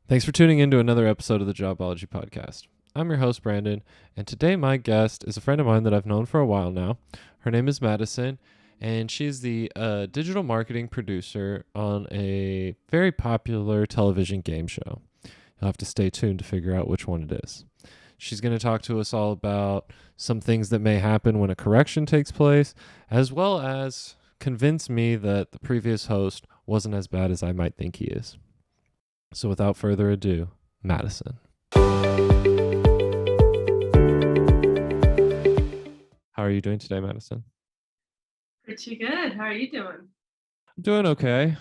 Thanks for tuning in to another episode of the Jobology podcast. I'm your host, Brandon, and today my guest is a friend of mine that I've known for a while now. Her name is Madison, and she's the digital marketing producer on a very popular television game show. You'll have to stay tuned to figure out which one it is. She's going to talk to us all about some things that may happen when a correction takes place, as well as convince me that the previous host wasn't as bad as I might think he is. So without further ado, Madison. How are you doing today, Madison? Pretty good. How are you doing? I'm doing okay.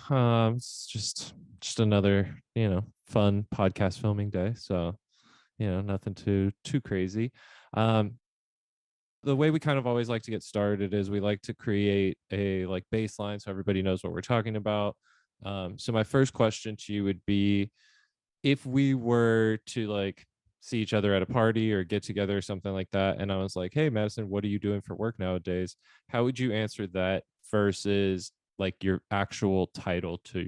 It's just another, fun podcast filming day. So, nothing too crazy. The way we kind of always like to get started is we like to create a baseline so everybody knows what we're talking about. So my first question to you would be, if we were to see each other at a party or get together or something like that, and I was like, hey Madison, what are you doing for work nowadays? How would you answer that versus your actual title to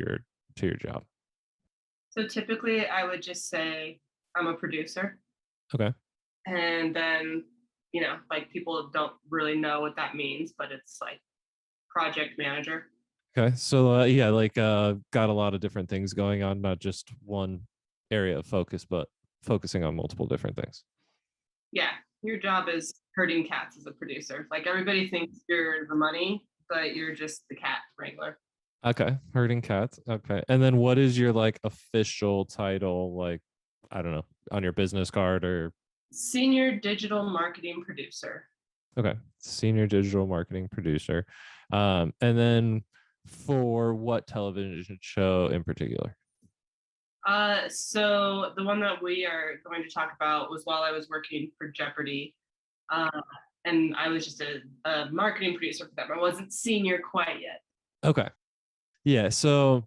your job? So typically I would just say I'm a producer. Okay. And then, people don't really know what that means, but it's like project manager. Okay. So got a lot of different things going on, not just one area of focus, but focusing on multiple different things. Yeah. Your job is herding cats as a producer. Like everybody thinks you're the money, but you're just the cat wrangler. Okay. Herding cats. Okay. And then what is your official title, I don't know, on your business card or? Senior digital marketing producer. Okay. Senior digital marketing producer. And then for what television show in particular? So the one that we are going to talk about was while I was working for Jeopardy. And I was just a marketing producer for them. I wasn't senior quite yet. Okay. Yeah. So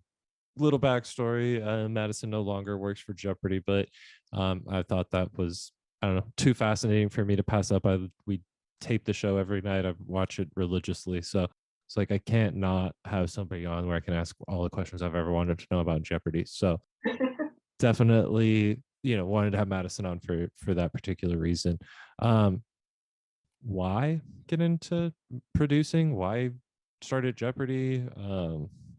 little backstory, Madison no longer works for Jeopardy, but I thought that was, I don't know, too fascinating for me to pass up. We tape the show every night. I watch it religiously. So it's I can't not have somebody on where I can ask all the questions I've ever wanted to know about Jeopardy. So definitely, wanted to have Madison on for that particular reason. Why get into producing? Why start at Jeopardy?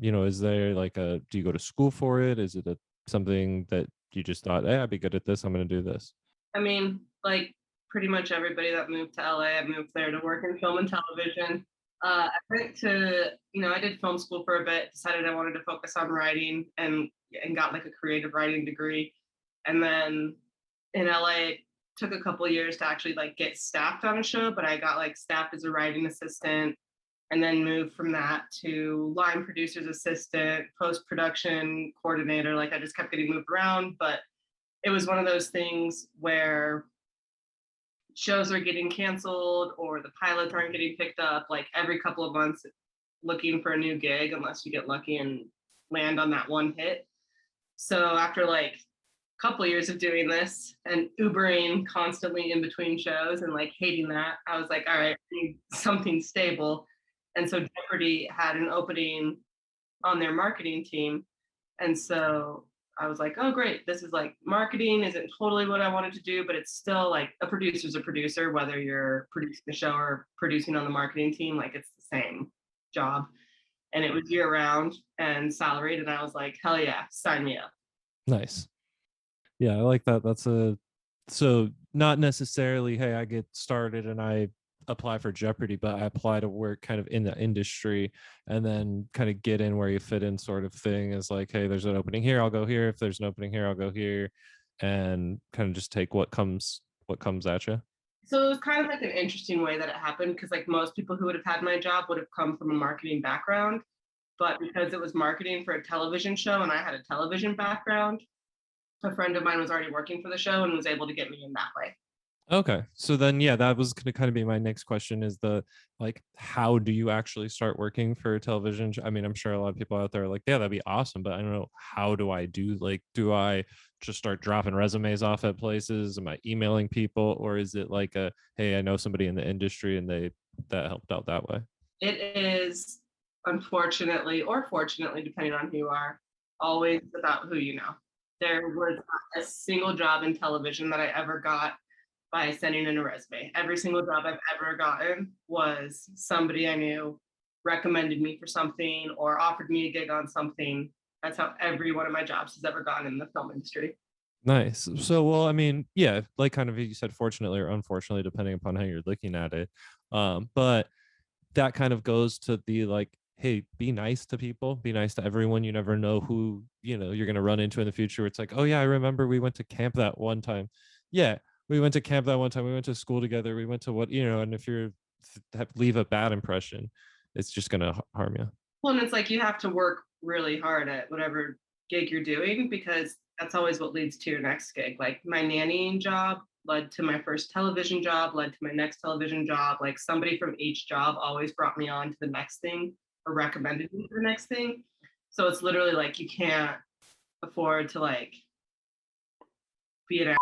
Is there do you go to school for it? Is it something that you just thought, hey, I'd be good at this, I'm going to do this? I mean, pretty much everybody that moved to LA, I moved there to work in film and television. I went to, I did film school for a bit, decided I wanted to focus on writing and got a creative writing degree. And then in LA, took a couple years to actually get staffed on a show, but I got staffed as a writing assistant and then moved from that to line producer's assistant, post-production coordinator. I just kept getting moved around, but it was one of those things where shows are getting canceled or the pilots aren't getting picked up every couple of months, looking for a new gig unless you get lucky and land on that one hit. So after a couple of years of doing this and Ubering constantly in between shows and hating that, I was like, all right, I need something stable. And so Jeopardy had an opening on their marketing team. And so I was like, oh, great. This is marketing isn't totally what I wanted to do, but it's still a producer's a producer, whether you're producing the show or producing on the marketing team, it's the same job. And it was year round and salaried. And I was like, hell yeah, sign me up. Nice. Yeah, I like that. So not necessarily, hey, I get started and I apply for Jeopardy, but I apply to work kind of in the industry and then kind of get in where you fit in sort of thing. Is hey, there's an opening here, I'll go here. If there's an opening here, I'll go here, and kind of just take what comes at you. So it was kind of an interesting way that it happened because most people who would have had my job would have come from a marketing background, but because it was marketing for a television show and I had a television background, a friend of mine was already working for the show and was able to get me in that way. Okay. So then, yeah, that was going to kind of be my next question is how do you actually start working for television? I mean, I'm sure a lot of people out there are yeah, that'd be awesome, but I don't know, how do I do I just start dropping resumes off at places? Am I emailing people, or is it hey, I know somebody in the industry and that helped out that way? It is, unfortunately, or fortunately, depending on who you are, always about who you know. there was not a single job in television that I ever got by sending in a resume. Every single job I've ever gotten was somebody I knew recommended me for something or offered me a gig on something. That's how every one of my jobs has ever gone in the film industry. Nice. So, well, I mean, yeah, like kind of you said, fortunately or unfortunately, depending upon how you're looking at it. But that kind of goes to the like, hey, be nice to people, be nice to everyone. You never know who, you're going to run into in the future. It's like, oh yeah, I remember we went to camp that one time. Yeah, we went to camp that one time. We went to school together. We went to what, and if you're leave a bad impression, it's just going to harm you. Well, and it's like you have to work really hard at whatever gig you're doing because that's always what leads to your next gig. Like my nannying job led to my first television job, led to my next television job. Like somebody from each job always brought me on to the next thing or recommended me to the next thing. So it's literally like you can't afford to like be an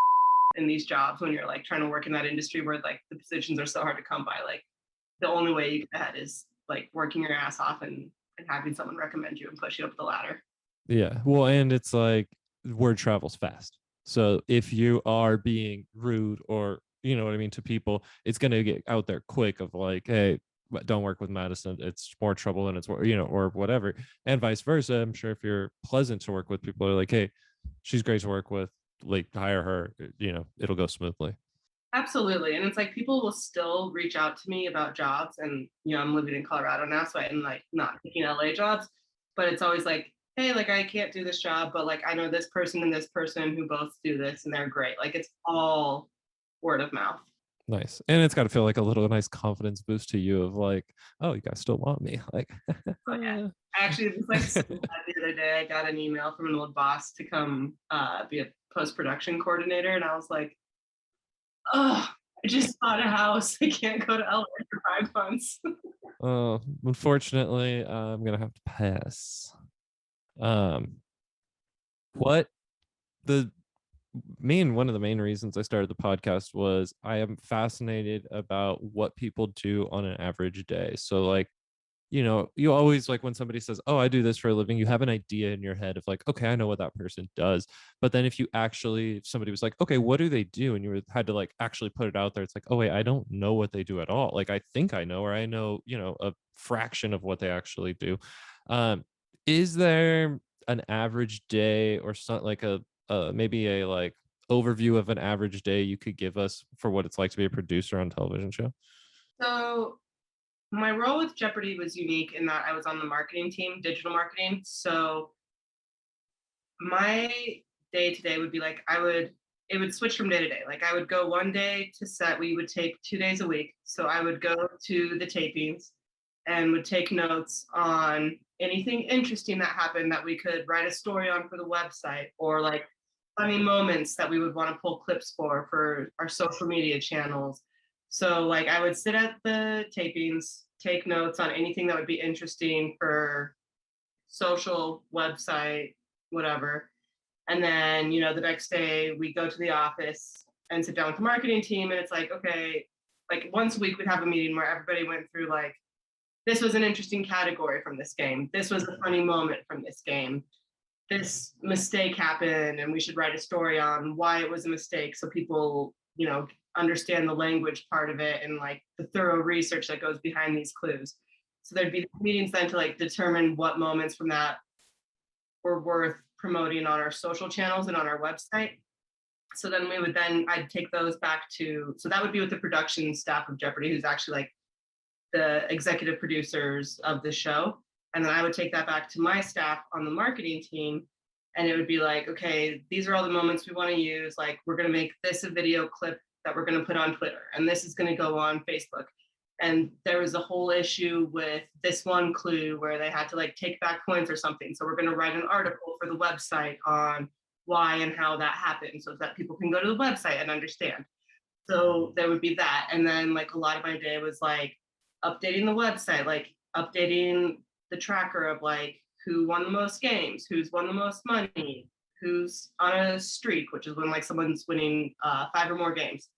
in these jobs when you're like trying to work in that industry where like the positions are so hard to come by. Like the only way you get ahead is like working your ass off and having someone recommend you and push you up the ladder. Yeah. Well, and it's like word travels fast. So if you are being rude or, you know what I mean, to people, it's going to get out there quick of like, hey, don't work with Madison. It's more trouble than it's, or whatever. And vice versa. I'm sure if you're pleasant to work with, people are like, hey, she's great to work with. Like, hire her, it'll go smoothly. Absolutely. And it's like people will still reach out to me about jobs. And, I'm living in Colorado now, so I'm like not taking LA jobs, but it's always like, hey, like I can't do this job, but like I know this person and this person who both do this and they're great. Like it's all word of mouth. Nice. And it's got to feel like a little nice confidence boost to you of like, oh, you guys still want me. Like, Oh yeah. Actually, it was like so glad the other day I got an email from an old boss to come be a post-production coordinator. And I was like, oh, I just bought a house. I can't go to LA for 5 months. oh, unfortunately, I'm going to have to pass. Um, what the one of the main reasons I started the podcast was I am fascinated about what people do on an average day. So like, you always like when somebody says, oh, I do this for a living, you have an idea in your head of like, okay, I know what that person does. But then if somebody was like, okay, what do they do? And had to like actually put it out there. It's like, oh, wait, I don't know what they do at all. Like, I think I know, or I know, a fraction of what they actually do. Um, is there an average day or something like maybe a like overview of an average day you could give us for what it's like to be a producer on a television show? So my role with Jeopardy was unique in that I was on the marketing team, digital marketing. So my day to day would be like it would switch from day to day. Like I would go one day to set, we would take 2 days a week. So I would go to the tapings and would take notes on anything interesting that happened that we could write a story on for the website or like funny moments that we would want to pull clips for our social media channels. So like I would sit at the tapings, take notes on anything that would be interesting for social, website, whatever. And then, the next day we go to the office and sit down with the marketing team. And it's like, okay, like once a week we'd have a meeting where everybody went through like, this was an interesting category from this game. This was a funny moment from this game. This mistake happened and we should write a story on why it was a mistake so people, understand the language part of it and like the thorough research that goes behind these clues. So there'd be meetings then to like determine what moments from that were worth promoting on our social channels and on our website. So then I'd take those back so that would be with the production staff of Jeopardy, who's actually like the executive producers of the show. And then I would take that back to my staff on the marketing team. And it would be like, okay, these are all the moments we want to use. Like, we're going to make this a video clip that we're going to put on Twitter. And this is going to go on Facebook. And there was a whole issue with this one clue where they had to like take back points or something. So we're going to write an article for the website on why and how that happened so that people can go to the website and understand. So there would be that. And then like a lot of my day was like updating the website, like updating the tracker of like who won the most games, who's won the most money, who's on a streak, which is when like someone's winning 5 or more games.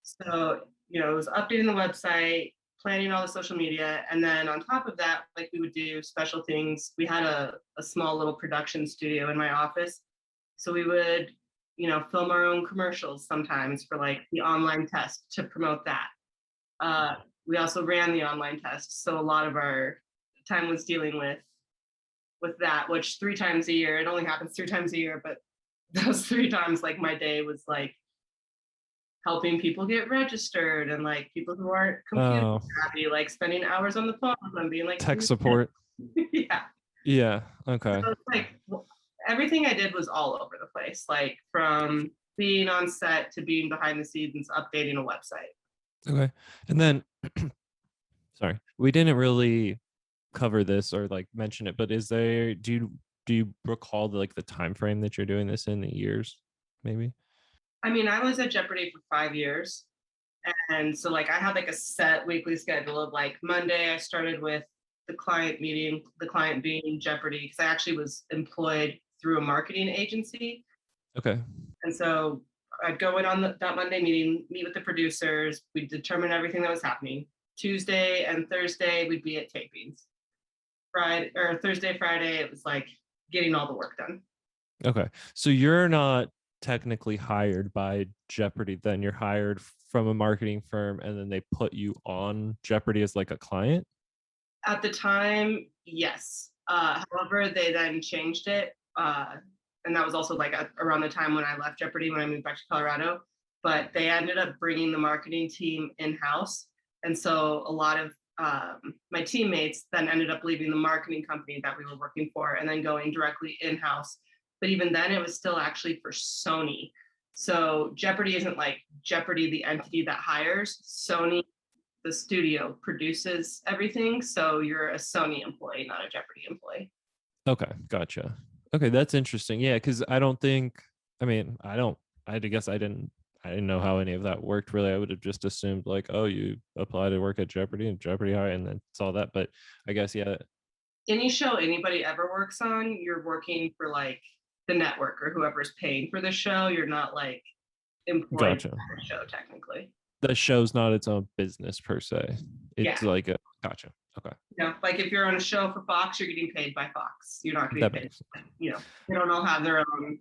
So, it was updating the website, planning all the social media. And then on top of that, like we would do special things. We had a small little production studio in my office. So we would, film our own commercials sometimes for like the online test to promote that. Uh, we also ran the online test, so a lot of our time was dealing with that, which 3 times a year. It only happens 3 times a year, but those 3 times, like my day was like helping people get registered and like people who aren't computer Oh, savvy, like spending hours on the phone and being like, tech support. yeah. Yeah. Okay. So it's like everything I did was all over the place, like from being on set to being behind the scenes, updating a website. Okay. And then, sorry, we didn't really cover this or like mention it, but is there, do you recall like the time frame that you're doing this in, the years, maybe? I mean, I was at Jeopardy for 5 years. And so like I had like a set weekly schedule of like Monday, I started with the client meeting, the client being Jeopardy, because I actually was employed through a marketing agency. Okay. And so I'd go in on that Monday meeting, meet with the producers, we'd determine everything that was happening. Tuesday and Thursday, we'd be at tapings. Friday or Thursday, Friday, it was like getting all the work done. Okay. So you're not technically hired by Jeopardy, then you're hired from a marketing firm and then they put you on Jeopardy as like a client? At the time, yes. However, they then changed it. And that was also like around the time when I left Jeopardy, when I moved back to Colorado. But they ended up bringing the marketing team in house. And so a lot of my teammates then ended up leaving the marketing company that we were working for and then going directly in house. But even then, it was still actually for Sony. So Jeopardy isn't like Jeopardy, the entity that hires. Sony, the studio, produces everything. So you're a Sony employee, not a Jeopardy employee. Okay, gotcha. Okay, that's interesting. Yeah, because I don't think, I mean, I don't, I guess I didn't know how any of that worked really. I would have just assumed like, oh, you apply to work at Jeopardy and Jeopardy hire and then saw that. But I guess, yeah. Any show anybody ever works on, you're working for like the network or whoever's paying for the show. You're not like employed Gotcha. by the show technically. The show's not its own business per se. Yeah. It's like a, gotcha. Okay. Like if you're on a show for Fox, you're getting paid by Fox. You're not getting That paid. makes sense. They don't all have their own.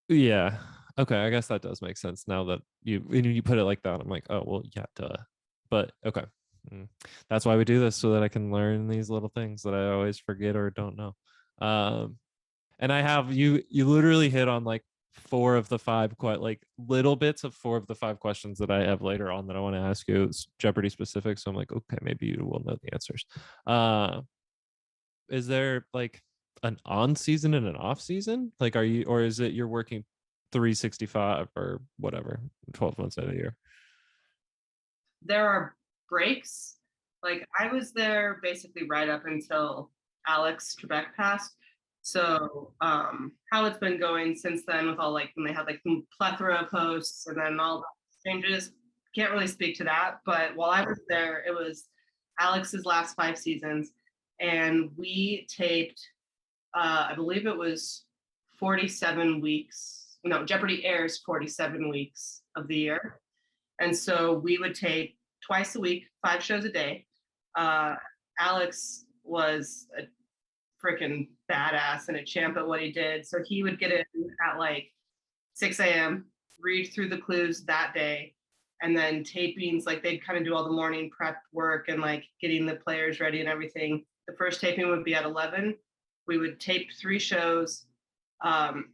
Yeah. Okay. I guess that does make sense now that you put it like that. I'm like, oh well, yeah, duh. But okay. Mm. That's why we do this so that I can learn these little things that I always forget or don't know. Um, and I have you literally hit on like four of the five quite like little bits of four of the five questions that I have later on that I want to ask you. It's Jeopardy specific. So I'm like, okay, maybe you will know the answers. Uh, is there like an on season and an off season? Like, are you, or is it you're working 365 or whatever, 12 months out of the year? There are breaks. Like I was there basically right up until Alex Trebek passed. So how it's been going since then with all like when they had like plethora of posts and then all the changes, can't really speak to that. But while I was there, it was Alex's last 5 seasons, and we taped. I believe it was 47 weeks. No, Jeopardy airs 47 weeks of the year, and so we would tape twice a week, 5 shows a day. Uh, Alex was a freaking badass and a champ at what he did. So he would get in at like 6 a.m., read through the clues that day, and then tapings, like they'd kind of do all the morning prep work and like getting the players ready and everything. The first taping would be at 11. We would tape 3 shows. Um,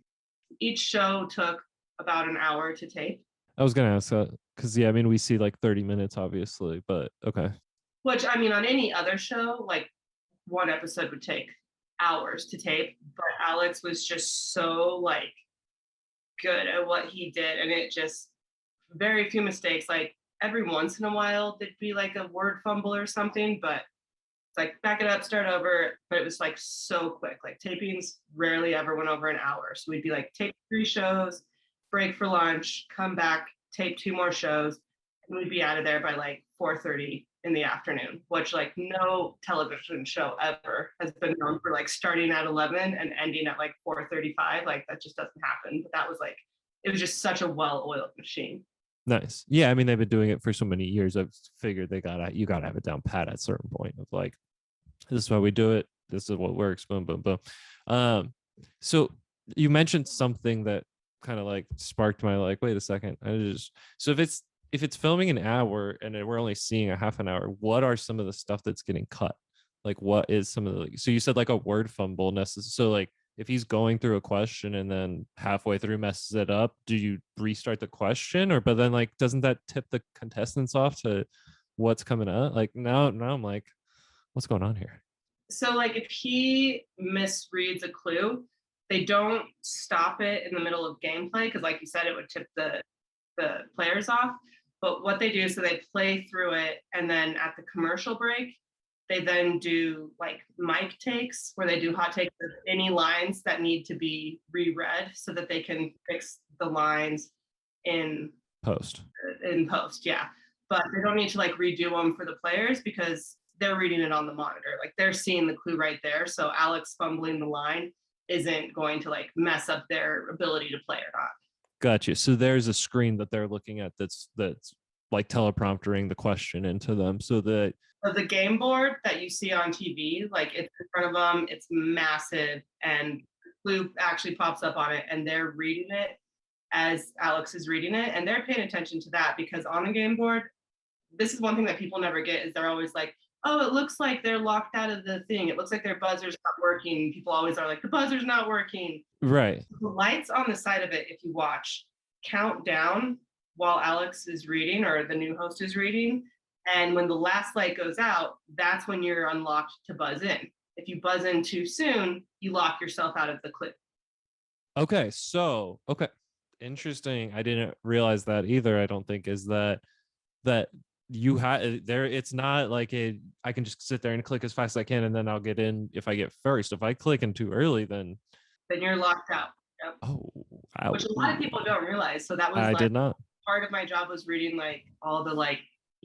each show took about an hour to tape. I was gonna ask that because yeah, I mean we see like 30 minutes obviously, but okay. Which I mean, on any other show, like one episode would take hours to tape, but Alex was just so like good at what he did, and it just very few mistakes. Like every once in a while, there'd be like a word fumble or something, but it's like back it up, start over. But it was like so quick. Like tapings rarely ever went over an hour, so we'd be like tape 3 shows, break for lunch, come back, tape 2 more shows, and we'd be out of there by like 4:30 in the afternoon, which like no television show ever has been known for like starting at 11 and ending at like 4:35. Like that just doesn't happen. But that was like, it was just such a well-oiled machine. Nice. Yeah, I mean they've been doing it for so many years. I've figured you gotta have it down pat at a certain point of like, this is why we do it. This is what works. Boom, boom, boom. Um, so you mentioned something that kind of like sparked my like, wait a second. So if it's filming an hour and we're only seeing a half an hour, what are some of the stuff that's getting cut? Like what is some of the, so you said like a word fumble necessary. So like if he's going through a question and then halfway through messes it up, do you restart the question? Or but then like doesn't that tip the contestants off to what's coming up? Like now I'm like, what's going on here? So like if he misreads a clue, they don't stop it in the middle of gameplay because, like you said, it would tip the players off. But what they do is so they play through it, and then at the commercial break, they then do like mic takes where they do hot takes of any lines that need to be reread so that they can fix the lines in Post. post. Yeah, but they don't need to like redo them for the players because they're reading it on the monitor. Like they're seeing the clue right there. So Alex fumbling the line isn't going to like mess up their ability to play or not. Gotcha. So there's a screen that they're looking at that's like telepromptering the question into them so that So the game board that you see on TV, like it's in front of them, it's massive, and clue actually pops up on it, and they're reading it as Alex is reading it, and they're paying attention to that because on the game board, this is one thing that people never get is they're always like, oh, it looks like they're locked out of the thing. It looks like their buzzer's not working. People always are like, the buzzer's not working. right. The lights on the side of it, if you watch, count down while Alex is reading or the new host is reading. And when the last light goes out, that's when you're unlocked to buzz in. If you buzz in too soon, you lock yourself out of the clip. Okay. So okay. Interesting. I didn't realize that either, I don't think, is that you had there, it's not like I can just sit there and click as fast as I can and then I'll get in if I get first. If I click in too early, then Then you're locked out. Yep. oh, Which a lot of people don't realize. So that was I like did not. part of my job was reading like all the like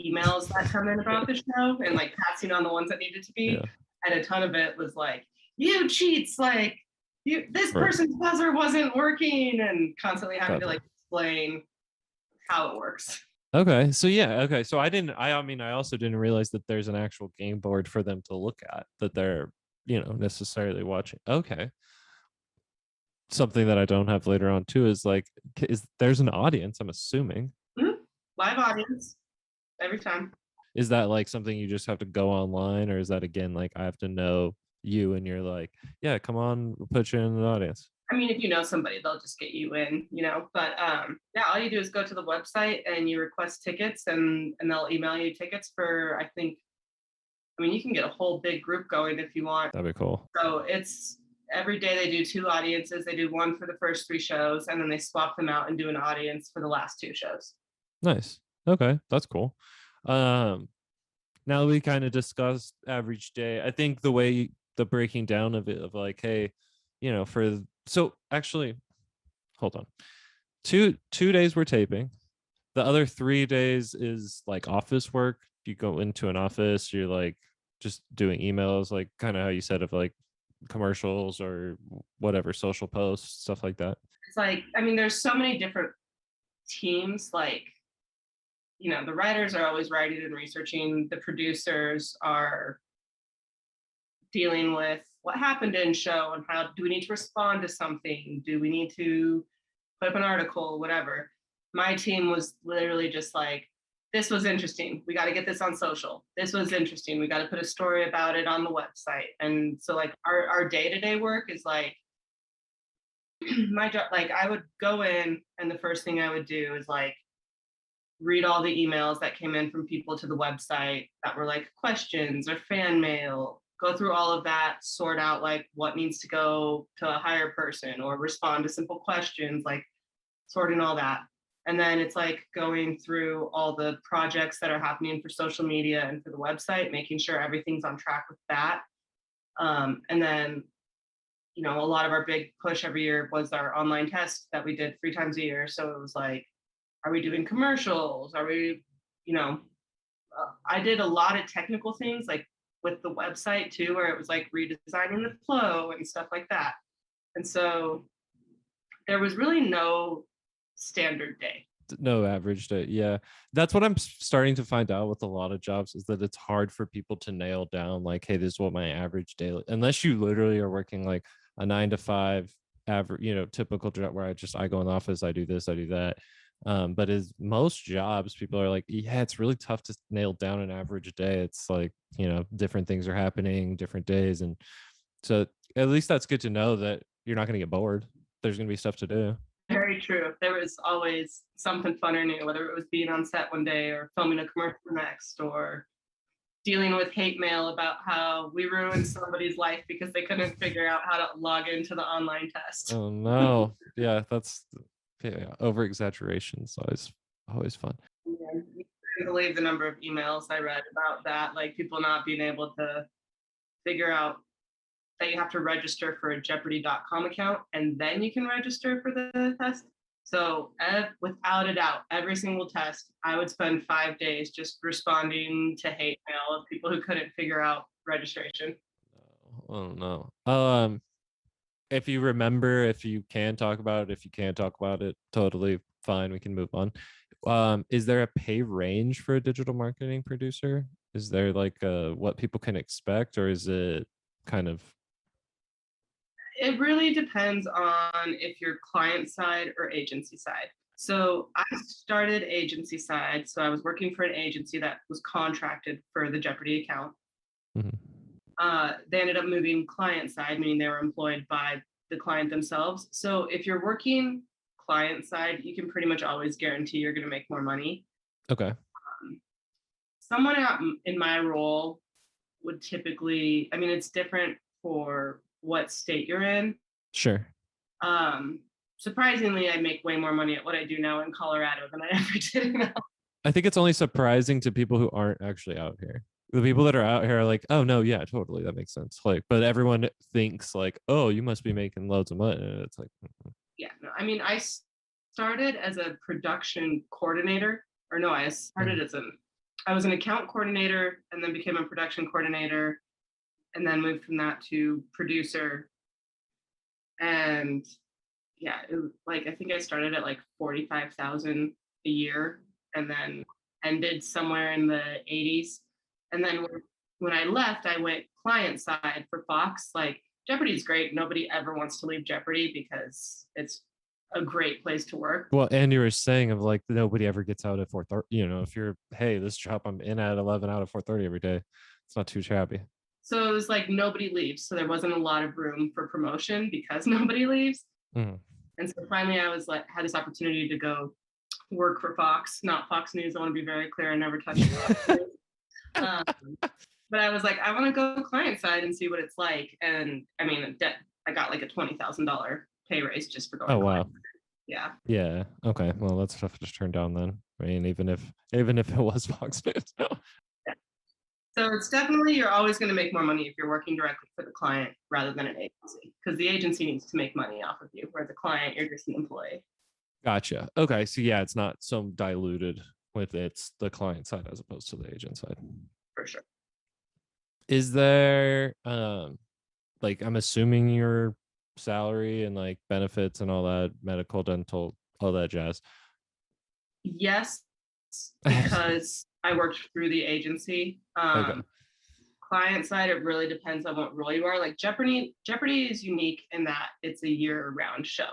emails that come in about the show and like passing on the ones that needed to be. Yeah. And a ton of it was like, you cheats, like this Right. person's buzzer wasn't working, and constantly having to Gotcha. like explain how it works. Okay. So yeah, okay. So I mean I also didn't realize that there's an actual game board for them to look at that they're, necessarily watching. Okay. Something that I don't have later on too is like is there's an audience, I'm assuming. Mhm. Live audience every time. Is that like something you just have to go online, or is that again like I have to know you and you're like, yeah, come on, we'll put you in the audience? I mean, if you know somebody, they'll just get you in, But yeah, all you do is go to the website and you request tickets, and they'll email you tickets for, I think, I mean, you can get a whole big group going if you want. That'd be cool. So it's every day they do two audiences. They do one for the first three shows, and then they swap them out and do an audience for the last two shows. Nice. Okay, that's cool. Um, Now we kind of discussed average day. I think the breaking down of it of like, hey, for so actually, hold on. Two days we're taping. The other 3 days is like office work. You go into an office, you're like just doing emails, like kind of how you said of like commercials or whatever, social posts, stuff like that. It's like, I mean, there's so many different teams. Like, the writers are always writing and researching. The producers are dealing with what happened in show and how do we need to respond to something? Do we need to put up an article, whatever? My team was literally just like, this was interesting. We got to get this on social. This was interesting. We got to put a story about it on the website. And so like our day-to-day work is like my job, like I would go in and the first thing I would do is like read all the emails that came in from people to the website that were like questions or fan mail, go through all of that, sort out like what needs to go to a higher person or respond to simple questions, like sorting all that. And then it's like going through all the projects that are happening for social media and for the website, making sure everything's on track with that. And then, a lot of our big push every year was our online test that we did 3 times a year. So it was like, are we doing commercials? Are we, I did a lot of technical things like with the website too, where it was like redesigning the flow and stuff like that. And so there was really no standard day. No average day. Yeah. That's what I'm starting to find out with a lot of jobs is that it's hard for people to nail down like, hey, this is what my average day, unless you literally are working like a 9 to 5 average, typical job where I go in the office, I do this, I do that. But as most jobs, people are like, yeah, it's really tough to nail down an average day. It's like, different things are happening, different days. And so at least that's good to know that you're not going to get bored. There's going to be stuff to do. Very true. There was always something fun or new, whether it was being on set one day or filming a commercial next, or dealing with hate mail about how we ruined somebody's life because they couldn't figure out how to log into the online test. Oh no. Yeah, that's over exaggeration. So it's always fun. Yeah, you couldn't believe the number of emails I read about that, like people not being able to figure out that you have to register for a Jeopardy.com account and then you can register for the test. So, without a doubt, every single test, I would spend 5 days just responding to hate mail of people who couldn't figure out registration. Oh no. If you remember, if you can talk about it, if you can't talk about it, totally fine. We can move on. Is there a pay range for a digital marketing producer? Is there like what people can expect, or is it kind of It really depends on if you're client side or agency side. So I started agency side. So I was working for an agency that was contracted for the Jeopardy account. Mhm. They ended up moving client side, meaning they were employed by the client themselves. So if you're working client side, you can pretty much always guarantee you're going to make more money. Okay. Someone out in my role would typically, I mean, it's different for what state you're in. Sure. Um, Surprisingly, I make way more money at what I do now in Colorado than I ever did in. I think it's only surprising to people who aren't actually out here. The people that are out here are like, oh no, yeah, totally, that makes sense. Like, but everyone thinks like, oh, you must be making loads of money. And it's like, Yeah, no, I mean, I started as a production coordinator, or no, I started as I was an account coordinator and then became a production coordinator and then moved from that to producer. And yeah, like I think I started at like 45,000 a year and then ended somewhere in the 80s. And then when I left, I went client side for Fox. Like Jeopardy is great. Nobody ever wants to leave Jeopardy because it's a great place to work. well, and you were saying of like nobody ever gets out at 4:30. If you're, hey, this job I'm in at 11 out of 4:30 every day, it's not too shabby. So it was like nobody leaves. So there wasn't a lot of room for promotion because nobody leaves. Mhm. And so finally I was like, had this opportunity to go work for Fox, not Fox News. I want to be very clear. I never touched Fox News. But I was like, I want to go client side and see what it's like. And I mean, I got like a $20,000 pay raise just for going Oh client. wow. Yeah. Yeah. Okay. Well, that's tough to just turn down then. I mean, even if it was Fox News. Yeah. So it's definitely, you're always going to make more money if you're working directly for the client rather than an agency, because the agency needs to make money off of you, where the client, you're just an employee. Gotcha. Okay. So yeah, it's not so diluted with it's the client side as opposed to the agent side. For sure. Is there like I'm assuming your salary and like benefits and all that, medical, dental, all that jazz. Yes, because I worked through the agency. Okay. Client side, it really depends on what role you are. Like Jeopardy is unique in that it's a year-round show,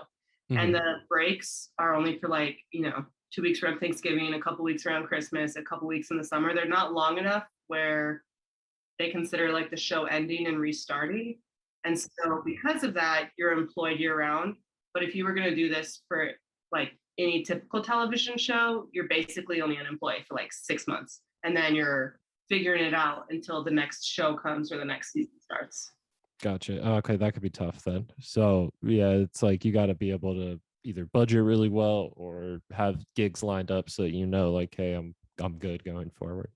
and Mhm. the breaks are only for like 2 weeks around Thanksgiving, a couple weeks around Christmas, a couple weeks in the summer. They're not long enough where they consider like the show ending and restarting. And so because of that, you're employed year round. But if you were going to do this for like any typical television show, you're basically only an employee for like 6 months. And then you're figuring it out until the next show comes or the next season starts. Gotcha. Okay, that could be tough then. So yeah, it's like you got to be able to either budget really well or have gigs lined up so that like, hey, I'm good going forward.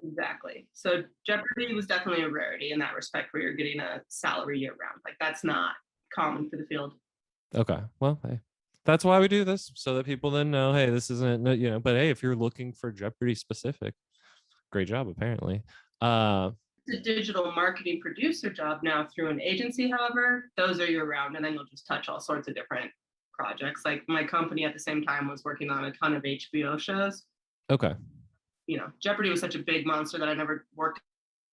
Exactly. So Jeopardy was definitely a rarity in that respect where you're getting a salary year round. Like that's not common for the field. Okay. Well, hey, that's why we do this so that people then know, hey, this isn't, but hey, if you're looking for Jeopardy specific, great job, apparently. It's a digital marketing producer job now through an agency, however, those are year round, and then you'll just touch all sorts of different projects. Like my company at the same time was working on a ton of HBO shows. Okay. Jeopardy was such a big monster that I never worked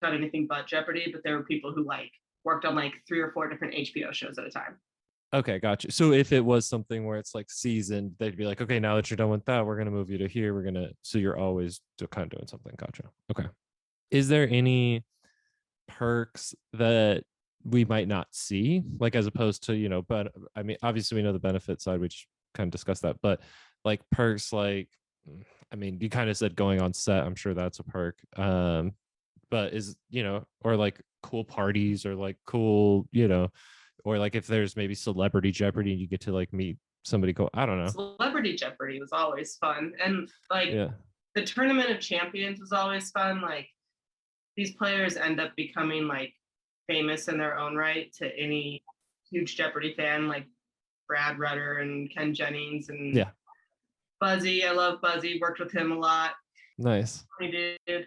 on anything but Jeopardy, but there were people who like worked on like 3 or 4 different HBO shows at a time. Okay, gotcha. So if it was something where it's like seasoned, they'd be like, okay, now that you're done with that, we're gonna move you to here. We're gonna so you're always kind of doing something. Gotcha. Okay. Is there any perks that we might not see, like as opposed to, but I mean, obviously we know the benefit side, which kind of discussed that, but like perks like, I mean, you kind of said going on set, I'm sure that's a perk. But is, or like cool parties or like cool, or like if there's maybe celebrity Jeopardy and you get to like meet somebody cool. I don't know. Celebrity Jeopardy was always fun. And like Yeah. the Tournament of Champions was always fun. Like these players end up becoming like famous in their own right to any huge Jeopardy fan, like Brad Rutter and Ken Jennings and Yeah. Buzzy. I love Buzzy, worked with him a lot. Nice. Funny dude.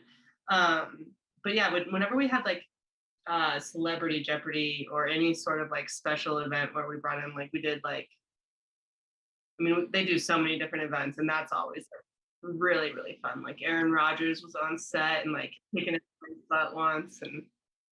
But yeah, whenever we had like Celebrity Jeopardy or any sort of like special event where we brought in, like we did like, I mean, they do so many different events, and that's always like, really, really fun. Like Aaron Rodgers was on set and like taking his butt once, and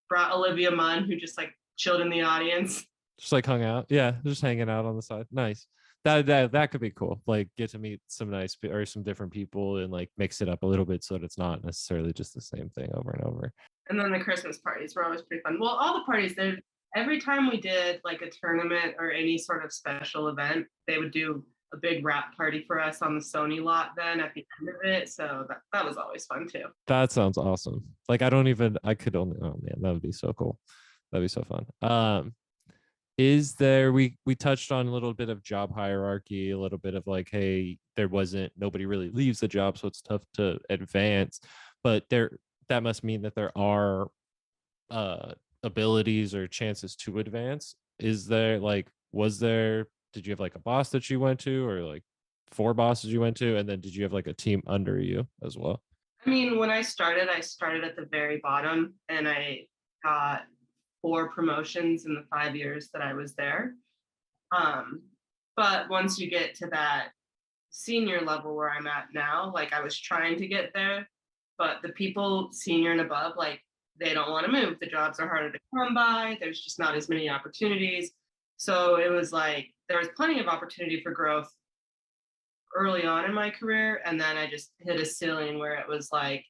brought Olivia Munn, who just like chilled in the audience. Just like hung out. Yeah, just hanging out on the side. Nice. That could be cool. Like get to meet some nice or some different people and like mix it up a little bit so that it's not necessarily just the same thing over and over. And then the Christmas parties were always pretty fun. Well, all the parties, they every time we did like a tournament or any sort of special event, they would do a big wrap party for us on the Sony lot then at the end of it. So that was always fun too. That sounds awesome. Like I could only, oh man, that would be so cool. That'd be so fun. Is there, we touched on a little bit of job hierarchy, a little bit of like, hey, there wasn't, nobody really leaves the job, so it's tough to advance, but that must mean that there are abilities or chances to advance. Is there like, did you have like a boss that you went to, or like four bosses you went to, and then did you have like a team under you as well? I mean, when I started at the very bottom, and I got 4 promotions in the 5 years that I was there. Um, but once you get to that senior level where I'm at now, like I was trying to get there, but the people senior and above, like they don't want to move. The jobs are harder to come by. There's just not as many opportunities. So it was like there was plenty of opportunity for growth early on in my career. And then I just hit a ceiling where it was like,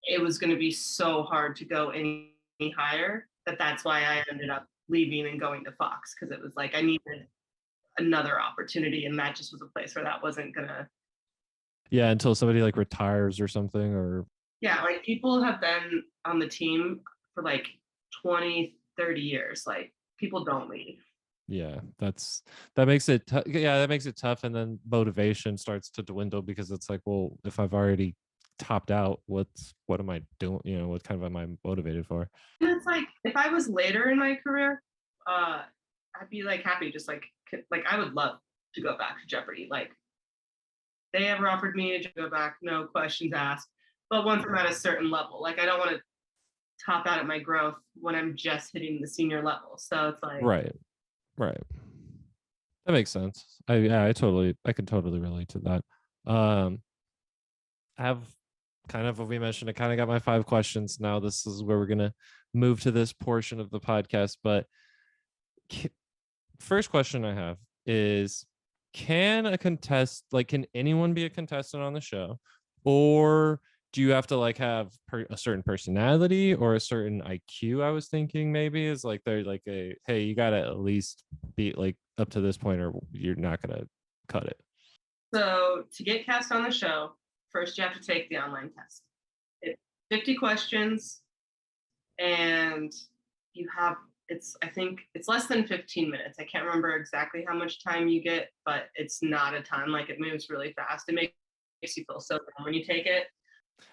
it was going to be so hard to go any higher that's why I ended up leaving and going to Fox, because it was like I needed another opportunity, and that just was a place where that wasn't gonna. Yeah, until somebody like retires or something, or Yeah, like people have been on the team for like 20, 30 years. Like people don't leave. yeah, that makes it yeah, that makes it tough, and then motivation starts to dwindle because it's like, well, if I've already topped out, what am I doing, what kind of am I motivated for? And it's like if I was later in my career, I'd be like happy, just like I would love to go back to Jeopardy. Like they ever offered me to go back, no questions asked. But once I'm at a certain level, like I don't want to top out at my growth when I'm just hitting the senior level. So it's like, Right. Right. That makes sense. I can totally relate to that. I have kind of what we mentioned. I kind of got my 5 questions. Now this is where we're gonna move to this portion of the podcast. But first question I have is, can anyone be a contestant on the show, or do you have to like have a certain personality or a certain IQ? I was thinking maybe is like they're like a, hey, you gotta at least be like up to this point or you're not gonna cut it. so to get cast on the show, first you have to take the online test. It's 50 questions, and you have I think it's less than 15 minutes. I can't remember exactly how much time you get, but it's not a ton. Like it moves really fast. It makes you feel so good when you take it.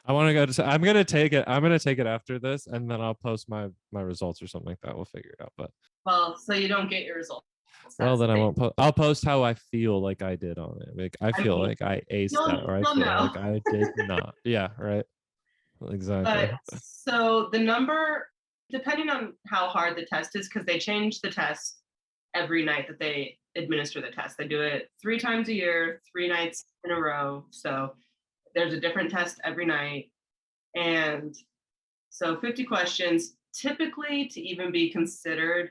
I want to go to. I'm gonna take it. I'm gonna take it after this, and then I'll post my results or something like that. We'll figure it out. But Well, so you don't get your results. well, That's then the I thing. won't post. I'll post how I feel like I did on it. Like I I feel mean, like I aced that, you'll or I you'll feel know. like I did not. Yeah, right. Exactly. But so the number, depending on how hard the test is, because they change the test every night that they administer the test. They do it 3 times a year, 3 nights in a row. So there's a different test every night. And so 50 questions, typically to even be considered,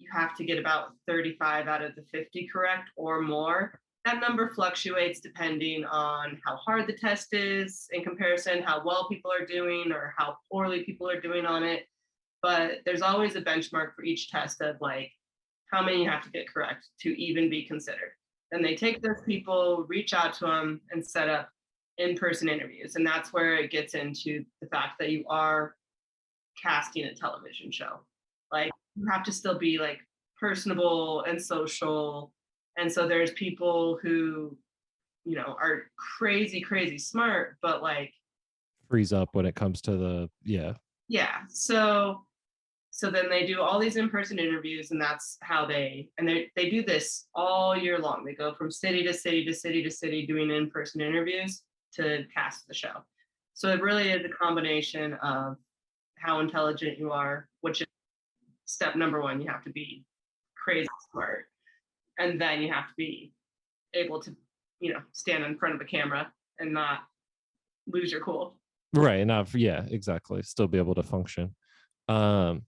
you have to get about 35 out of the 50 correct or more. That number fluctuates depending on how hard the test is in comparison, how well people are doing, or how poorly people are doing on it. But there's always a benchmark for each test of like how many you have to get correct to even be considered. Then they take those people, reach out to them, and set up in-person interviews. And that's where it gets into the fact that you are casting a television show. Like you have to still be like personable and social. And so there's people who, are crazy, crazy smart, but like Freeze up when it comes to the yeah. So then they do all these in-person interviews, and that's how they do this all year long. They go from city to city to city to city doing in-person interviews to cast the show. So it really is a combination of how intelligent you are, which is step number one. You have to be crazy smart, and then you have to be able to, stand in front of a camera and not lose your cool. right. Not yeah, exactly. Still be able to function. Um,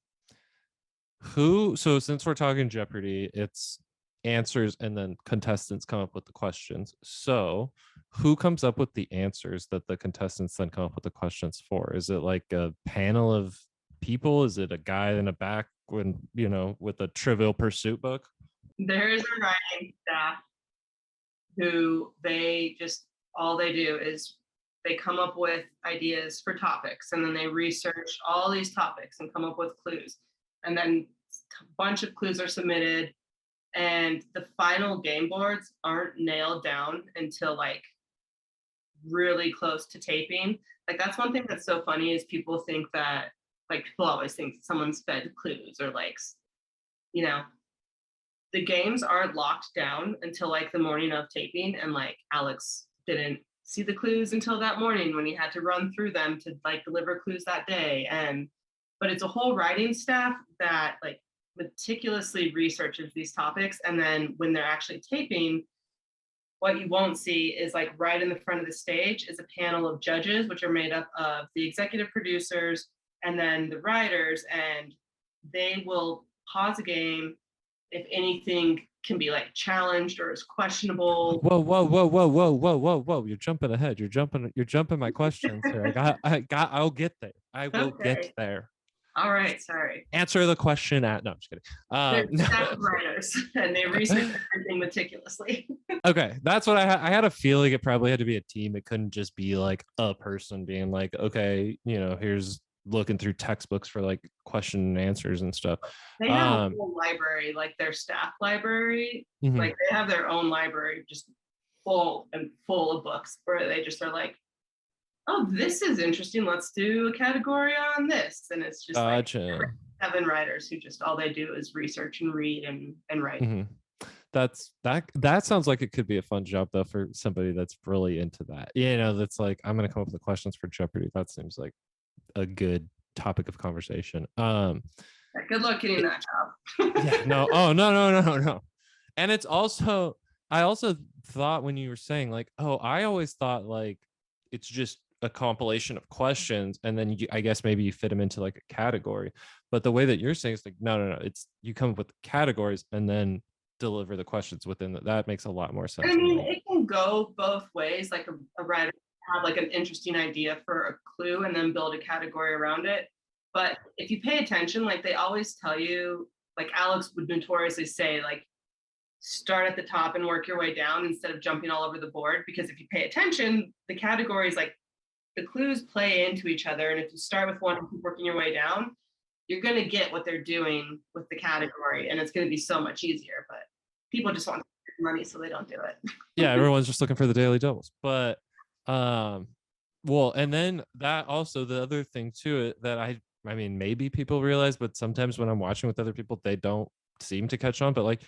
so since we're talking Jeopardy, it's answers and then contestants come up with the questions. So who comes up with the answers that the contestants then come up with the questions for? Is it like a panel of people? Is it a guy in a back when with a Trivial Pursuit book? There is a writing staff who all they do is they come up with ideas for topics, and then they research all these topics and come up with clues. And then a bunch of clues are submitted, and the final game boards aren't nailed down until like really close to taping. Like that's one thing that's so funny is people think that like people always think someone's fed clues or like, you know, the games aren't locked down until like the morning of taping, and like Alex didn't see the clues until that morning when he had to run through them to like deliver clues that day. And but it's a whole writing staff that like meticulously researches these topics, and then when they're actually taping, what you won't see is like right in the front of the stage is a panel of judges, which are made up of the executive producers and then the writers, and they will pause a game if anything can be like challenged or is questionable. Whoa, whoa, whoa, whoa, whoa, whoa, whoa, whoa! You're jumping ahead. You're jumping my questions here. I'll get there. I will get Okay. there. All right. Sorry. Answer the question at no, I'm just kidding. They're No. staff of writers and they research everything meticulously. Okay, that's what I had a feeling it probably had to be a team. It couldn't just be like a person being like, okay, here's looking through textbooks for like question and answers and stuff. They have a whole library, like their staff library. Mhm. Like they have their own library, just full of books where they just are like, oh, this is interesting. Let's do a category on this. And it's just Gotcha. like 7 writers who just all they do is research and read and write. Mm-hmm. That sounds like it could be a fun job though for somebody that's really into that. That's like I'm gonna come up with the questions for Jeopardy. That seems like a good topic of conversation. Good luck getting that job. Yeah, no, oh no. And it's also I also thought when you were saying like, oh, I always thought like it's just a compilation of questions and then I guess maybe you fit them into like a category. But the way that you're saying is like no, it's you come up with categories and then deliver the questions within that makes a lot more sense. I mean, it can go both ways. Like a writer have like an interesting idea for a clue and then build a category around it. But if you pay attention, like they always tell you, like Alex would notoriously say, like start at the top and work your way down instead of jumping all over the board. Because if you pay attention, the categories, like the clues play into each other. And if you start with one and keep working your way down, you're going to get what they're doing with the category, and it's going to be so much easier. But people just want money, so they don't do it. Yeah, everyone's just looking for the daily doubles. But well, and then that also the other thing to it that I mean maybe people realize, but sometimes when I'm watching with other people, they don't seem to catch on. But like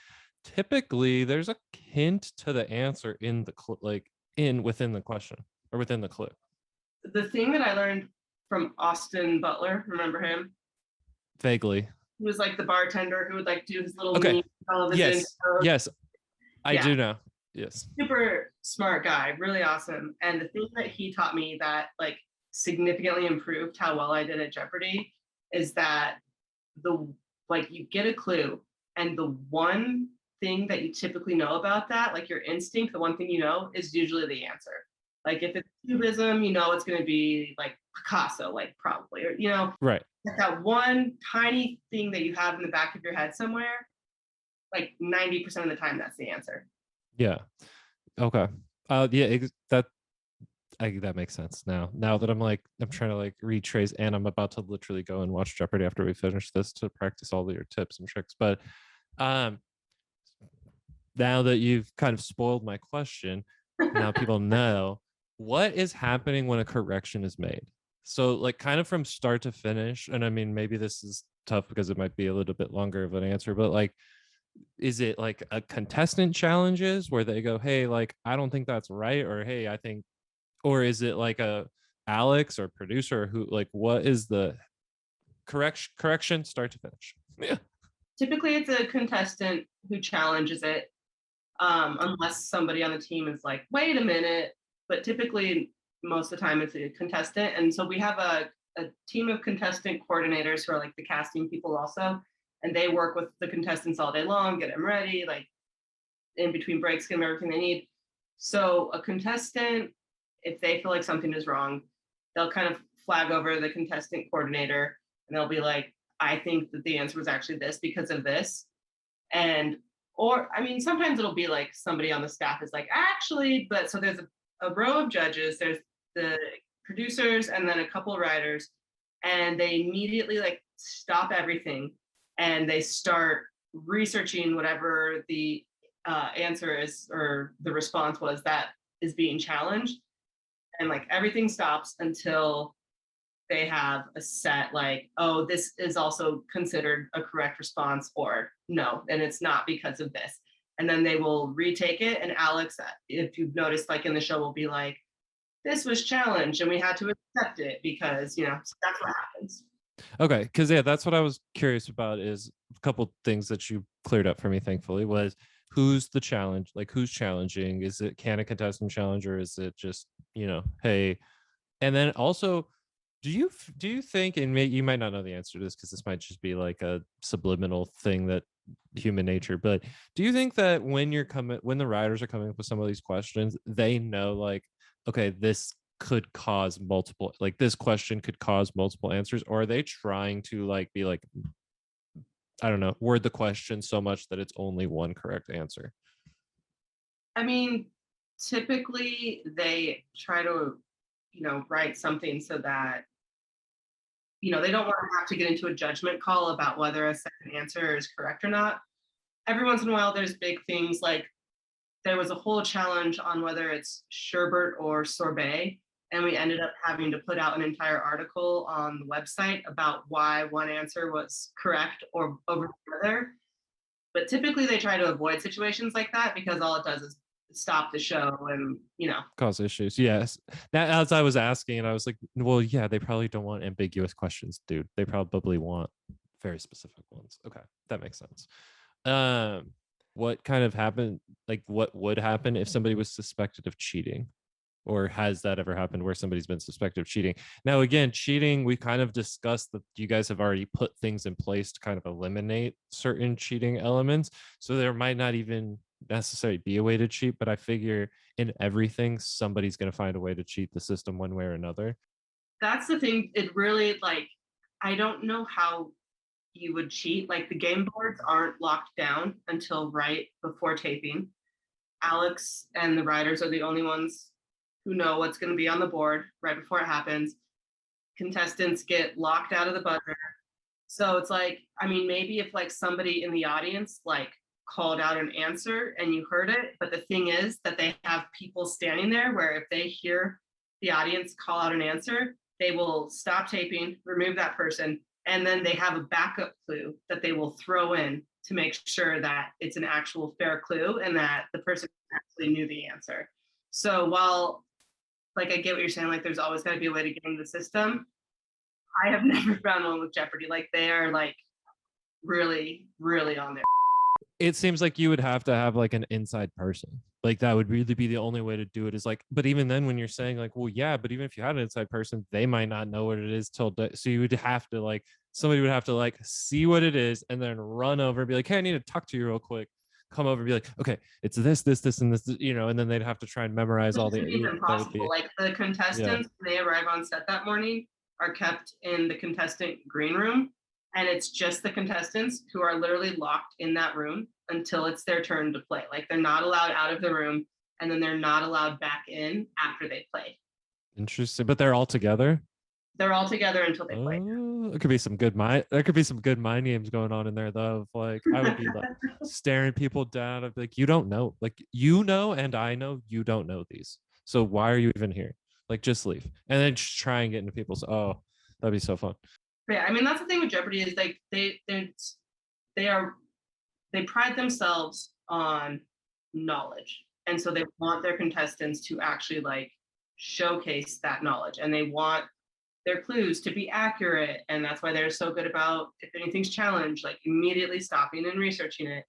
typically there's a hint to the answer in the within the question or within the clue. The thing that I learned from Austin Butler, remember him? Vaguely. He was like the bartender who would like do his little okay. television shows. Yes, I do know. Yes. Super smart guy, really awesome. And the thing that he taught me that like significantly improved how well I did at Jeopardy is that you get a clue And the one thing that you typically know about that, like your instinct, the one thing you know is usually the answer. Like if it's cubism, you know it's going to be like Picasso, like probably, or Right. that one tiny thing that you have in the back of your head somewhere, like 90% of the time, that's the answer. Yeah. Okay. Yeah, that makes sense now. Now that I'm trying to like retrace, and I'm about to literally go and watch Jeopardy after we finish this to practice all of your tips and tricks. But um, now that you've kind of spoiled my question, now people know what is happening when a correction is made. So, like, kind of from start to finish. And I mean, maybe this is tough because it might be a little bit longer of an answer, but like, is it like a contestant challenges where they go, hey, like, I don't think that's right, or hey, I think, or is it like a Alex or producer who, like, what is the correction start to finish? Yeah. Typically, it's a contestant who challenges it, unless somebody on the team is like, wait a minute. But typically, most of the time, it's a contestant. And so we have a team of contestant coordinators who are like the casting people also. And they work with the contestants all day long, get them ready, like in between breaks, give them everything they need. So a contestant, if they feel like something is wrong, they'll kind of flag over the contestant coordinator and they'll be like, I think that the answer was actually this because of this. And or I mean, sometimes it'll be like somebody on the staff is like, actually, but so there's a row of judges, there's the producers and then a couple of writers, and they immediately like stop everything and they start researching whatever the answer is or the response was that is being challenged. And like everything stops until they have a set like, oh, this is also considered a correct response, or no, and it's not because of this. And then they will retake it. And Alex, if you've noticed, like in the show, will be like, this was challenged and we had to accept it because, so that's what happens. Okay, because yeah, that's what I was curious about. Is a couple things that you cleared up for me, thankfully, was who's the challenge, like who's challenging? Is it, can a contestant challenge, or is it just, hey? And then also, do you think, and you might not know the answer to this because this might just be like a subliminal thing that human nature, but do you think that when the writers are coming up with some of these questions, they know like, okay, this could cause multiple, like this question could cause multiple answers, or are they trying to like be like, I don't know, word the question so much that it's only one correct answer? I mean, typically they try to, write something so that, they don't want to have to get into a judgment call about whether a second answer is correct or not. Every once in a while, there's big things like there was a whole challenge on whether it's sherbet or sorbet. And we ended up having to put out an entire article on the website about why one answer was correct or over the other. But typically they try to avoid situations like that because all it does is stop the show and, Cause issues, yes. That, as I was asking, and I was like, well, yeah, they probably don't want ambiguous questions, dude. They probably want very specific ones. Okay, that makes sense. um what kind of happened, like what would happen if somebody was suspected of cheating, or has that ever happened where somebody's been suspected of cheating? Now again, cheating, we kind of discussed that you guys have already put things in place to kind of eliminate certain cheating elements, so there might not even necessarily be a way to cheat, but I figure in everything somebody's going to find a way to cheat the system one way or another. that's the thing. It really like, I don't know how you would cheat. Like the game boards aren't locked down until right before taping. Alex and the writers are the only ones who know what's going to be on the board right before it happens. Contestants get locked out of the buzzer. So it's like, I mean, maybe if like somebody in the audience like called out an answer and you heard it, but the thing is that they have people standing there where if they hear the audience call out an answer, they will stop taping, remove that person, and then they have a backup clue that they will throw in to make sure that it's an actual fair clue and that the person actually knew the answer. So while like I get what you're saying, like there's always got to be a way to get into the system, I have never found one with Jeopardy. Like they are like really, really on there. It seems like you would have to have like an inside person, Like that would really be the only way to do it, is like, but even then when you're saying like, well, yeah, but even if you had an inside person, they might not know what it is till so you would have to like, somebody would have to like see what it is and then run over and be like, hey, I need to talk to you real quick, come over and be like, okay, it's this and this, and then they'd have to try and memorize all Which the, is that would impossible. be, Like the yeah, contestants, when they arrive on set that morning, are kept in the contestant green room, and it's just the contestants who are literally locked in that room until it's their turn to play. Like they're not allowed out of the room, and then they're not allowed back in after they play. interesting, but they're all together. They're all together until they play. Oh, it could be some good mind. There could be some good mind games going on in there, though. Of like, I would be like staring people down. I'd be like, you don't know, like and I know you don't know these. So why are you even here? Like, just leave, and then just try and get into people's. Oh, that'd be so fun. But yeah, I mean that's the thing with Jeopardy is like they are they pride themselves on knowledge, and so they want their contestants to actually like showcase that knowledge, and they want their clues to be accurate, and that's why they're so good about if anything's challenged, like immediately stopping and researching it.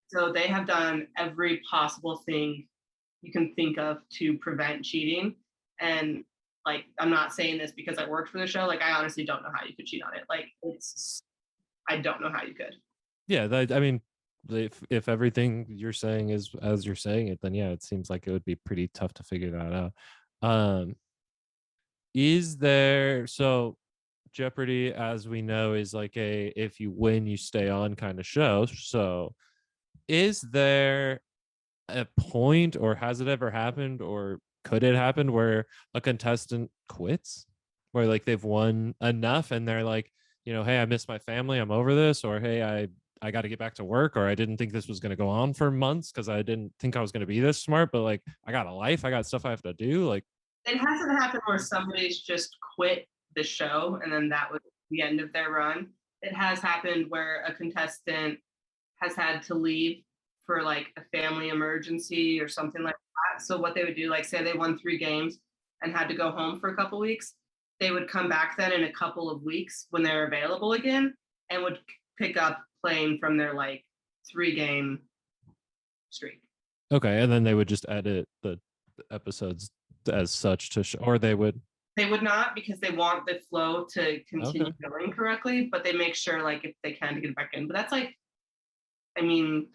So they have done every possible thing you can think of to prevent cheating. And like, I'm not saying this because I worked for the show. Like, I honestly don't know how you could cheat on it. Like, I don't know how you could. Yeah, I mean, if everything you're saying is as you're saying it, then yeah, it seems like it would be pretty tough to figure that out. Is there so Jeopardy, as we know, is like a if you win, you stay on kind of show. So is there a point, or has it ever happened, or could it happen where a contestant quits, where like they've won enough and they're like, hey, I miss my family, I'm over this, or hey, I got to get back to work, or I didn't think this was going to go on for months because I didn't think I was going to be this smart, but like I got a life, I got stuff I have to do. Like, It hasn't happened where somebody's just quit the show and then that was the end of their run. It has happened where a contestant has had to leave for like a family emergency or something like that. So what they would do, like say they won 3 games and had to go home for a couple weeks, they would come back then in a couple of weeks when they're available again and would pick up playing from their like 3 game streak. okay, and then they would just edit the episodes as such or they would. They would not because they want the flow to Okay. continue going correctly, but they make sure like if they can to get it back in. But that's like, I mean,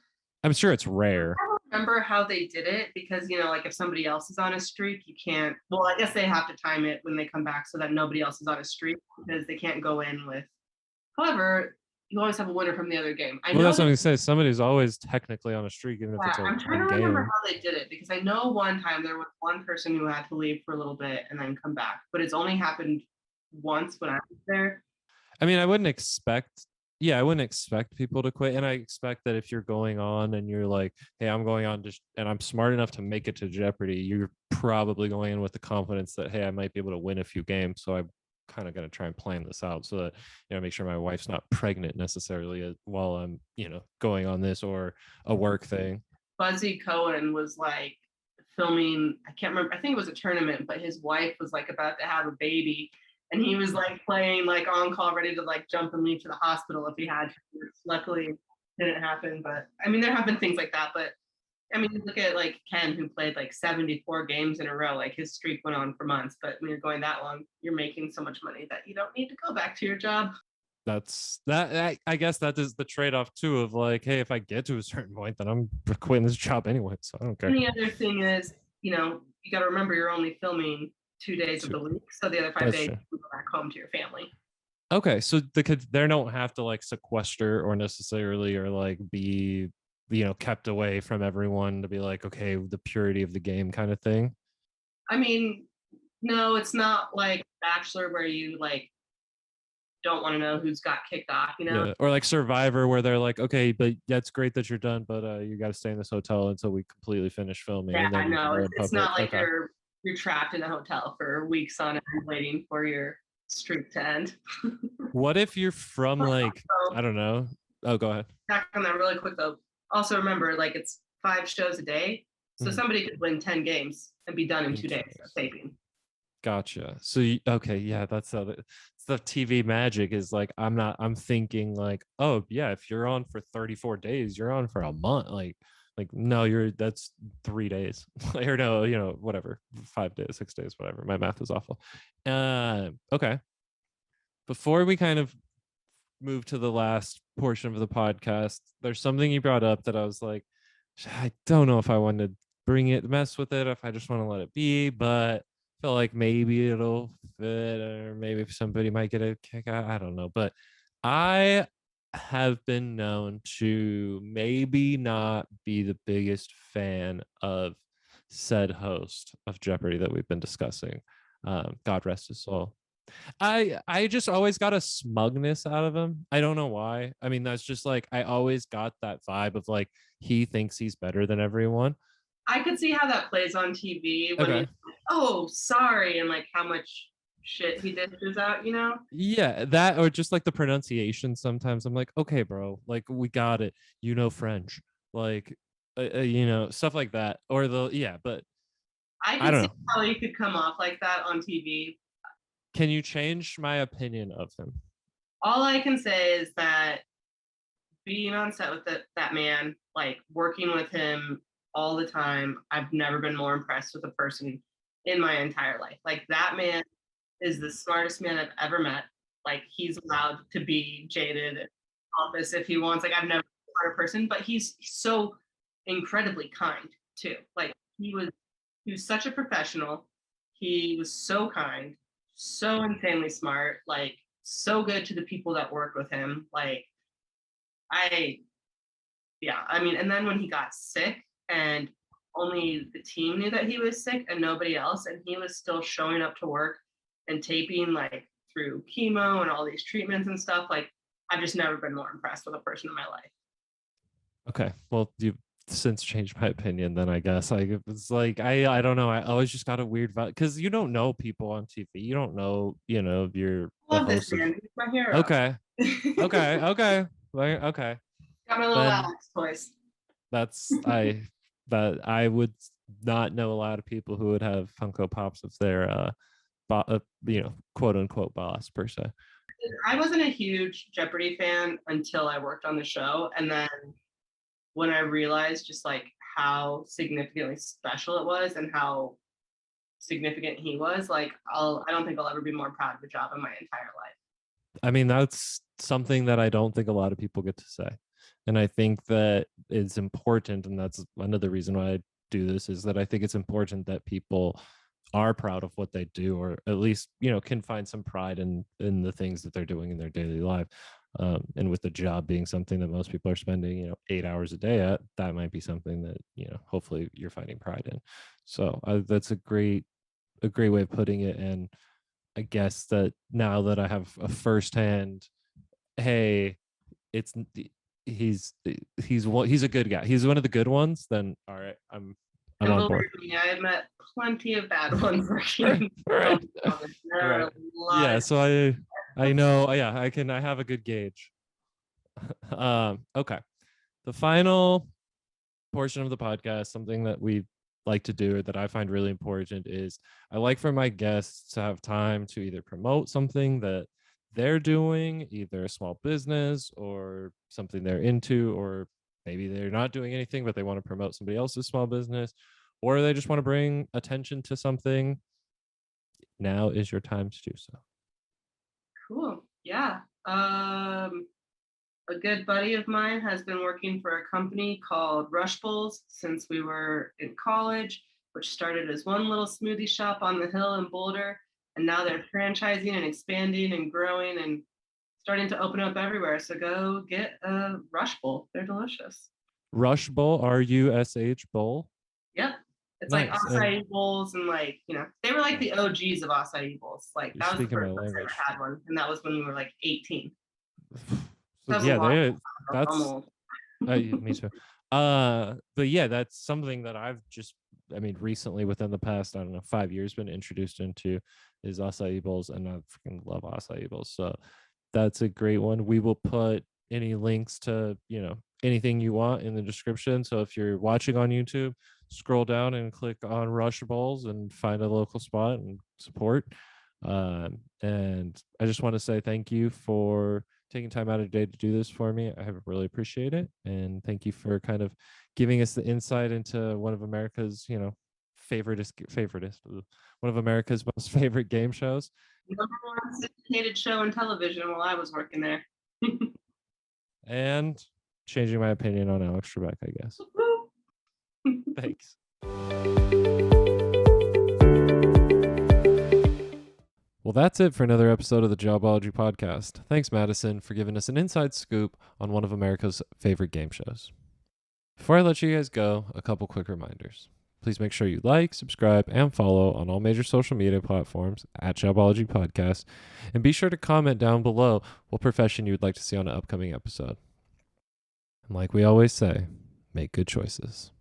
I'm sure it's I rare. don't remember how they did it because like if somebody else is on a streak, you can't. Well, I guess they have to time it when they come back so that nobody else is on a streak because they can't go in with. However, you always have a winner from the other game. I Well, know that's what that. I'm gonna say. Somebody's always technically on a streak, even if Yeah, it's a I'm trying to one remember game. how they did it because I know one time there was one person who had to leave for a little bit and then come back, but it's only happened once when I was there. I mean, I wouldn't expect, yeah, I wouldn't expect people to quit. And I expect that if you're going on and you're like, hey, I'm going on just, and I'm smart enough to make it to Jeopardy, you're probably going in with the confidence that, hey, I might be able to win a few games. So I'm kind of going to try and plan this out so that, make sure my wife's not pregnant necessarily while I'm, going on this or a work thing. Buzzy Cohen was like filming, I can't remember, I think it was a tournament, but his wife was like about to have a baby and he was like playing like on call ready to like jump and leave to the hospital if he had to. Luckily it didn't happen, but I mean there have been things like that, but I mean look at like Ken who played like 74 games in a row, like his streak went on for months, but when you're going that long you're making so much money that you don't need to go back to your job. That's that. I guess that is the trade-off too of like, hey, if I get to a certain point, then I'm quitting this job anyway, so I don't care. And the other thing is, you got to remember you're only filming 2 days of Too. the week, so the other five That's days true. you go back home to your family. Okay, so the kids they don't have to like sequester or necessarily or like be kept away from everyone to be like, okay, the purity of the game kind of thing. I mean, no, it's not like Bachelor where you like don't want to know who's got kicked off. Yeah, or like Survivor where they're like, okay, but that's great that you're done, but you got to stay in this hotel until we completely finish filming, Yeah, and I then you can know. go It's, in it's public. not like Okay, you're trapped in a hotel for weeks on end waiting for your streak to end. what if you're from like, So I don't know. Oh, go ahead. back on that really quick though. Also remember, like it's 5 shows a day, so Mhm. somebody could win 10 games and be done in In 2 days of 2 days. taping. Gotcha. So okay, yeah, that's how the TV magic is like. I'm thinking like, oh yeah, if you're on for 34 days, you're on for a month. Like Like, no, you're that's 3 days. Or no, whatever, 5 days, 6 days, whatever. My math is awful. Okay. Before we kind of move to the last portion of the podcast, there's something you brought up that I was like, I don't know if I want to mess with it, if I just want to let it be, but I feel like maybe it'll fit, or maybe if somebody might get a kick out. I don't know. But I have been known to maybe not be the biggest fan of said host of Jeopardy that we've been discussing. God rest his soul. I just always got a smugness out of him. I don't know why. I mean, that's just like I always got that vibe of like he thinks he's better than everyone. I could see how that plays on TV when he's Okay. like, oh, sorry, and like how much shit he dishes out. Yeah, that or just like the pronunciation sometimes I'm like, okay, bro, like we got it. You know French. Like stuff like that. Or the yeah, but I I could don't see know. how he could come off like that on TV. Can you change my opinion of him? All I can say is that being on set with that man, like working with him all the time, I've never been more impressed with a person in my entire life. Like that man is the smartest man I've ever met. Like he's allowed to be jaded and pompous if he wants. Like I've never been a smarter person, but he's so incredibly kind too. Like he was such a professional. He was so kind, so insanely smart, like so good to the people that worked with him. Like I yeah, I mean, and then when he got sick and only the team knew that he was sick and nobody else, and he was still showing up to work and taping like through chemo and all these treatments and stuff. Like, I've just never been more impressed with a person in my life. Okay. Well, you've since changed my opinion then, I guess. Like it's like I don't know. I always just got a weird vibe because you don't know people on TV. You don't know, if you're the Love this host of. man. He's my hero. Okay. Okay. Okay. Like, okay. Got my little Then Alex toys. that's that I would not know a lot of people who would have Funko Pops of their quote unquote boss per se. I wasn't a huge Jeopardy fan until I worked on the show. And then when I realized just like how significantly special it was and how significant he was, like I don't think I'll ever be more proud of a job in my entire life. I mean, that's something that I don't think a lot of people get to say. And I think that it's important. And that's another reason why I do this is that I think it's important that people are proud of what they do, or at least, can find some pride in the things that they're doing in their daily life. And with the job being something that most people are spending, 8 hours a day at, that might be something that, hopefully you're finding pride in. So that's a great way of putting it. And I guess that now that I have a firsthand, hey, it's he's a good guy. He's one of the good ones. Then all right, I'm And on believe board. me, I have met plenty of bad ones working Right, in right, film development. There are right. a lot Yeah. of So I know. Yeah, I have a good gauge. Okay. The final portion of the podcast, something that we like to do or that I find really important is I like for my guests to have time to either promote something that they're doing, either a small business or something they're into, or maybe they're not doing anything, but they want to promote somebody else's small business, or they just want to bring attention to something. Now is your time to do so. cool. Yeah. A good buddy of mine has been working for a company called Rush Bowls since we were in college, which started as one little smoothie shop on the hill in Boulder. And now they're franchising and expanding and growing and starting to open up everywhere. So go get a Rush Bowl. They're delicious. Rush Bowl, RUSH Bowl. Yep. It's like Nice. And acai bowls and like, they were like the OGs of acai bowls. Like you're that was the speaking my first place I ever language. had one. And that was when we were like 18. So That was a yeah, long I'm that's old. me too. But yeah, that's something that I mean, recently within the past, I don't know, 5 years, been introduced into is acai bowls, and I freaking love acai bowls. So that's a great one. We will put any links to, anything you want in the description. So if you're watching on YouTube, scroll down and click on Rush Bowls and find a local spot and support. And I just want to say thank you for taking time out of the day to do this for me. I really appreciate it. And thank you for kind of giving us the insight into one of America's, one of America's most favorite game shows. Number one syndicated show in television while I was working there. And changing my opinion on Alex Trebek, I guess. Thanks. Well, that's it for another episode of the Jobology podcast. Thanks, Madison, for giving us an inside scoop on one of America's favorite game shows. Before I let you guys go, a couple quick reminders. Please make sure you like, subscribe, and follow on all major social media platforms at Jobology Podcast. And be sure to comment down below what profession you would like to see on an upcoming episode. And like we always say, make good choices.